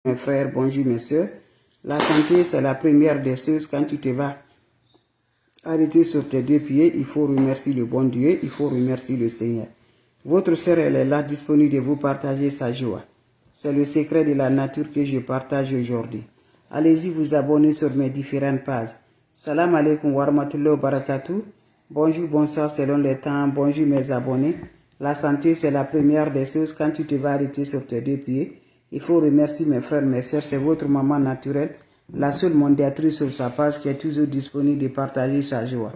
Mes frères, bonjour mes soeurs. La santé, c'est la première des choses. Quand tu te vas arrêter sur tes deux pieds, il faut remercier le bon Dieu, il faut remercier le Seigneur. Votre sœur, elle est là, disponible de vous partager sa joie. C'est le secret de la nature que je partage aujourd'hui. Allez-y vous abonner sur mes différentes pages. Salam alaikum wa rahmatullahi wa barakatuh. Bonjour, bonsoir selon les temps. Bonjour mes abonnés. La santé, c'est la première des choses. Quand tu te vas arrêter sur tes deux pieds, il faut remercier mes frères, mes soeurs. C'est votre maman naturelle, la seule mondiatrice sur sa page qui est toujours disponible de partager sa joie.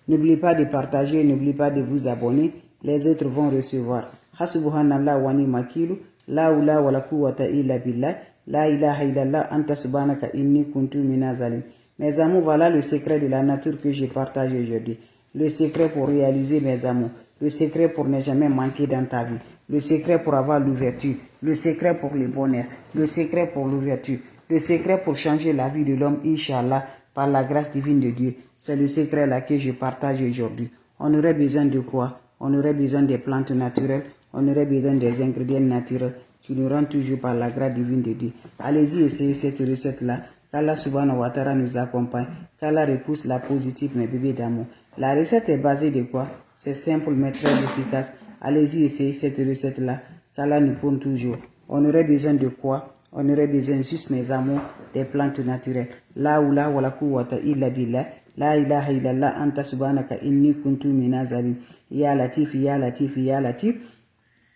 N'oubliez pas de partager, n'oubliez pas de vous abonner. Les autres vont recevoir. Hasbuhanallah wa ni'mal wakil. La hawla wa la quwwata illa billah. La ilaha illallah anta subhanaka inni kuntu minaz zalim. Mes amours, voilà le secret de la nature que je partage aujourd'hui. Le secret pour réaliser mes amours. Le secret pour ne jamais manquer dans ta vie. Le secret pour avoir l'ouverture. Le secret pour le bonheur. Le secret pour l'ouverture. Le secret pour changer la vie de l'homme, Inch'Allah, par la grâce divine de Dieu. C'est le secret là que je partage aujourd'hui. On aurait besoin de quoi? On aurait besoin des plantes naturelles. On aurait besoin des ingrédients naturels qui nous rendent toujours par la grâce divine de Dieu. Allez-y, essayez cette recette-là. Qu'Allah subhanahu wa ta'ala nous accompagne. Qu'Allah repousse la positive, mes bébés d'amour. La recette est basée de quoi? C'est simple mais très efficace. Allez-y, essayez cette recette-là. Qu'Allah nous prenne toujours. On aurait besoin de quoi? On aurait besoin juste, mes amours, des plantes naturelles. La oula wa la quwwata illa billah. La ilaha illallah anta subhanaka inni kuntu minaz zalim. Ya latif, ya latif, ya latif.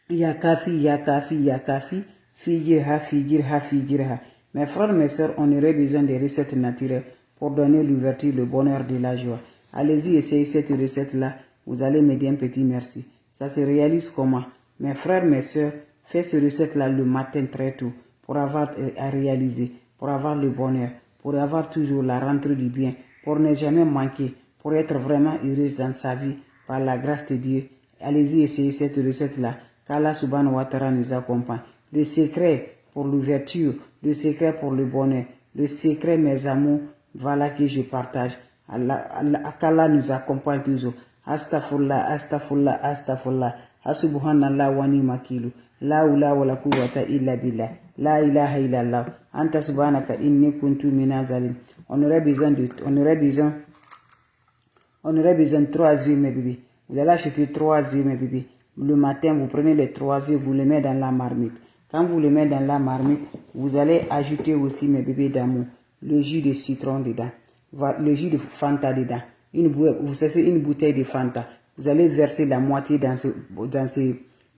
Ya kafi, ya kafi, ya kafi. Figirha, figirha, figirha. Mes frères, mes soeurs, on aurait besoin des recettes naturelles pour donner l'ouverture, le bonheur de la joie. Allez-y, essayez cette recette-là. Vous allez me dire un petit merci. Ça se réalise comment? Mes frères, mes soeurs, faites cette recette-là le matin très tôt pour avoir à réaliser, pour avoir le bonheur, pour avoir toujours la rentrée du bien, pour ne jamais manquer, pour être vraiment heureuse dans sa vie par la grâce de Dieu. Allez-y, essayez cette recette-là. Qu'Allah subhanahu wa ta'ala nous accompagne. Le secret pour l'ouverture, le secret pour le bonheur, le secret, mes amours, voilà que je partage. Qu'Allah nous accompagne toujours. Astaghfirullah, astaghfirullah, astaghfirullah. Hasbuhanallah wa ni'mal wakil. La hawla wa la quwwata illa billah. La ilaha illallah. Anta subhanaka inni kuntu minaz zalim. On aurait besoin de 3 œufs, mes bébés. Vous allez acheter 3 œufs, mes bébés. Le matin, vous prenez les 3 œufs, vous les mettez dans la marmite. Quand vous les mettez dans la marmite, vous allez ajouter aussi, mes bébés d'amour, le jus de citron dedans, le jus de Fanta dedans. Vous savez, une bouteille de Fanta. Vous allez verser la moitié dans ce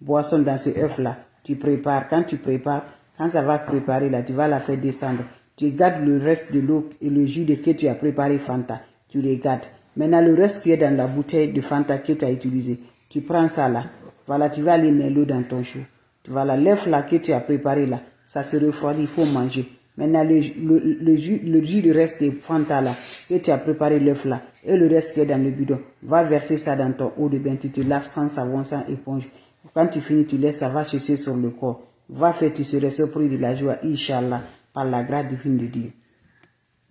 boisson, dans ce œuf-là. Tu prépares. Quand tu prépares, quand ça va préparer là, tu vas la faire descendre. Tu gardes le reste de l'eau et le jus que tu as préparé Fanta. Tu les gardes. Maintenant, le reste qui est dans la bouteille de Fanta que tu as utilisé, tu prends ça là. Voilà, tu vas aller mettre l'eau dans ton chaud. Voilà, l'œuf là que tu as préparé là, ça se refroidit, il faut manger. Maintenant, le jus, le reste de Fanta là, que tu as préparé l'œuf là, et le reste qui est dans le bidon, va verser ça dans ton eau de bain, tu te laves sans savon, sans éponge. Quand tu finis, tu laisses ça, va chercher sur le corps. Va faire, tu seras surpris de la joie, Inch'Allah, par la grâce divine de Dieu.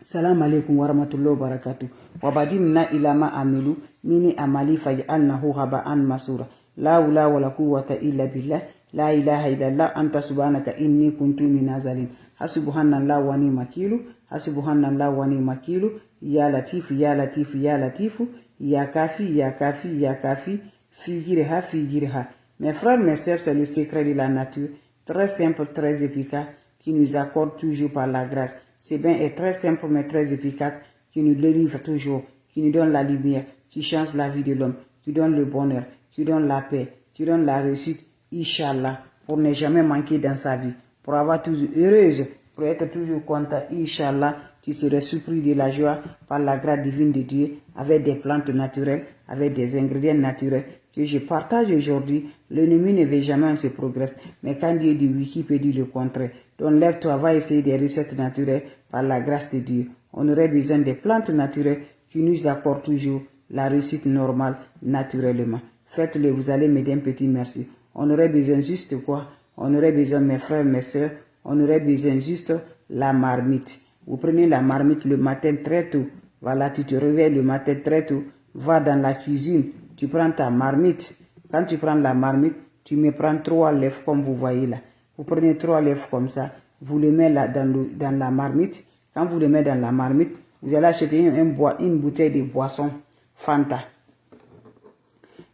Salam alaikum wa rahmatullahi wa barakatuh. Wabadimna ilama amilu, mini amali faj'alnahu haba'an masura. La hawla wa la quwwata illa billah. La ilaha illallah anta subhanaka inni kuntu minaz zalim. Hasbuhanallah wa ni'mal wakil. Hasbuhanallah wa ni'mal wakil. Ya latif, ya latif, ya latif. Ya kafi, ya kafi, ya kafi. Figirha, figirha. Mes frères, mes sœurs, c'est le secret de la nature. Très simple, très efficace, qui nous accorde toujours par la grâce. C'est bien et très simple mais très efficace, qui nous délivre toujours, qui nous donne la lumière, qui change la vie de l'homme, qui donne le bonheur, qui donne la paix, qui donne la réussite, Inch'Allah, pour ne jamais manquer dans sa vie, pour avoir toujours heureuse, pour être toujours content, Inch'Allah, tu serais surpris de la joie par la grâce divine de Dieu, avec des plantes naturelles, avec des ingrédients naturels, que je partage aujourd'hui. L'ennemi ne veut jamais se progresse, mais quand Dieu dit oui, qui peut dire le contraire? Donc lève-toi, va essayer des recettes naturelles par la grâce de Dieu. On aurait besoin des plantes naturelles qui nous accordent toujours la réussite normale, naturellement. Faites-le, vous allez me dire un petit merci. On aurait besoin juste quoi? On aurait besoin, mes frères, mes soeurs, on aurait besoin juste la marmite. Vous prenez la marmite le matin très tôt. Voilà, tu te réveilles le matin très tôt, va dans la cuisine, tu prends ta marmite. Quand tu prends la marmite, tu me prends 3 lèvres comme vous voyez là. Vous prenez 3 lèvres comme ça, vous le mettez là dans la marmite. Quand vous le mettez dans la marmite, vous allez acheter une bouteille de boisson Fanta.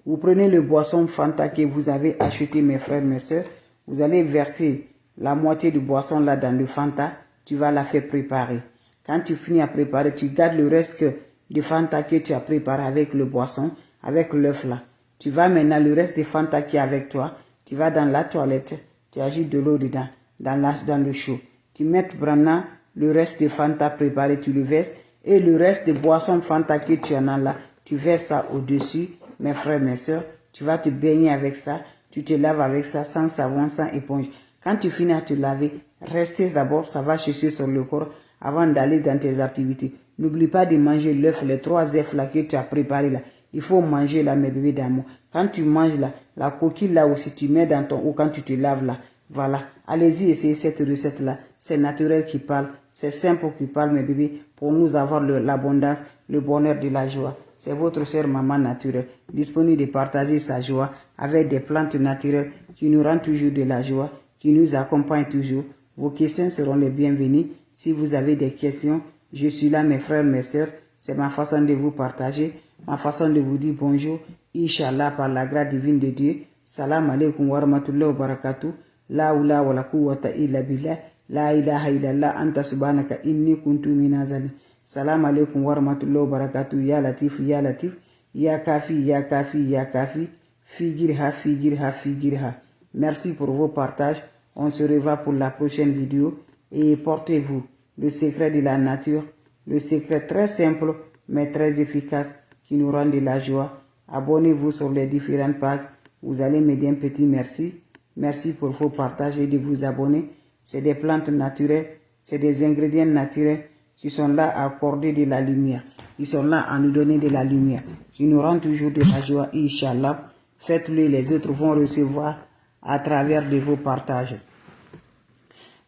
Vous prenez le boisson Fanta que vous avez acheté, mes frères, mes soeurs. Vous allez verser la moitié de boisson là dans le Fanta. Tu vas la faire préparer. Quand tu finis à préparer, tu gardes le reste de Fanta que tu as préparé avec le boisson, avec l'œuf là. Tu vas maintenant le reste de Fanta qui est avec toi. Tu vas dans la toilette. Tu ajoutes de l'eau dedans, dans le chaud. Tu mets maintenant le reste de Fanta préparé, tu le verses. Et le reste de boisson Fanta que tu en as là, tu verses ça au-dessus. Mes frères, mes soeurs, tu vas te baigner avec ça. Tu te laves avec ça sans savon, sans éponge. Quand tu finis à te laver, restez d'abord, ça va chercher sur le corps avant d'aller dans tes activités. N'oublie pas de manger l'œuf, les 3 œufs là que tu as préparé là. Il faut manger là, mes bébés d'amour. Quand tu manges là, la coquille là aussi, tu mets dans ton eau quand tu te laves là. Voilà. Allez-y, essayez cette recette là. C'est naturel qui parle. C'est simple qui parle, mes bébés, pour nous avoir l'abondance, le bonheur de la joie. C'est votre sœur maman naturelle, disponible de partager sa joie avec des plantes naturelles qui nous rendent toujours de la joie, qui nous accompagnent toujours. Vos questions seront les bienvenues. Si vous avez des questions, je suis là, mes frères, mes sœurs. C'est ma façon de vous partager, ma façon de vous dire bonjour. Inch'Allah, par la grâce divine de Dieu. Salam alaikum wa rahmatullahi wa barakatuh. La oula wa la quwwata illa billah. La ilaha illallah anta subhanaka inni kuntu minazali. Salam alaikum wa rahmatullahi wa barakatuh. Ya latif, ya latif. Ya kafi, ya kafi, ya kafi. Figirha, figirha, figirha. Merci pour vos partages. On se revoit pour la prochaine vidéo. Et portez-vous le secret de la nature. Le secret très simple mais très efficace qui nous rend de la joie. Abonnez-vous sur les différentes pages. Vous allez m'aider un petit merci. Merci pour vos partages et de vous abonner. C'est des plantes naturelles. C'est des ingrédients naturels qui sont là à accorder de la lumière. Ils sont là à nous donner de la lumière. Qui nous rendent toujours de la joie. Inch'Allah. Faites-le, les autres vont recevoir à travers de vos partages.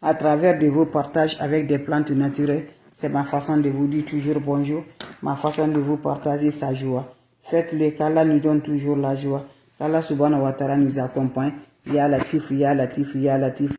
À travers de vos partages avec des plantes naturelles. C'est ma façon de vous dire toujours bonjour. Ma façon de vous partager sa joie. Faites-le, qu'Allah nous donne toujours la joie. Qu'Allah subhanahu wa ta'ala nous accompagne. Ya Latif, Ya Latif, Ya Latif,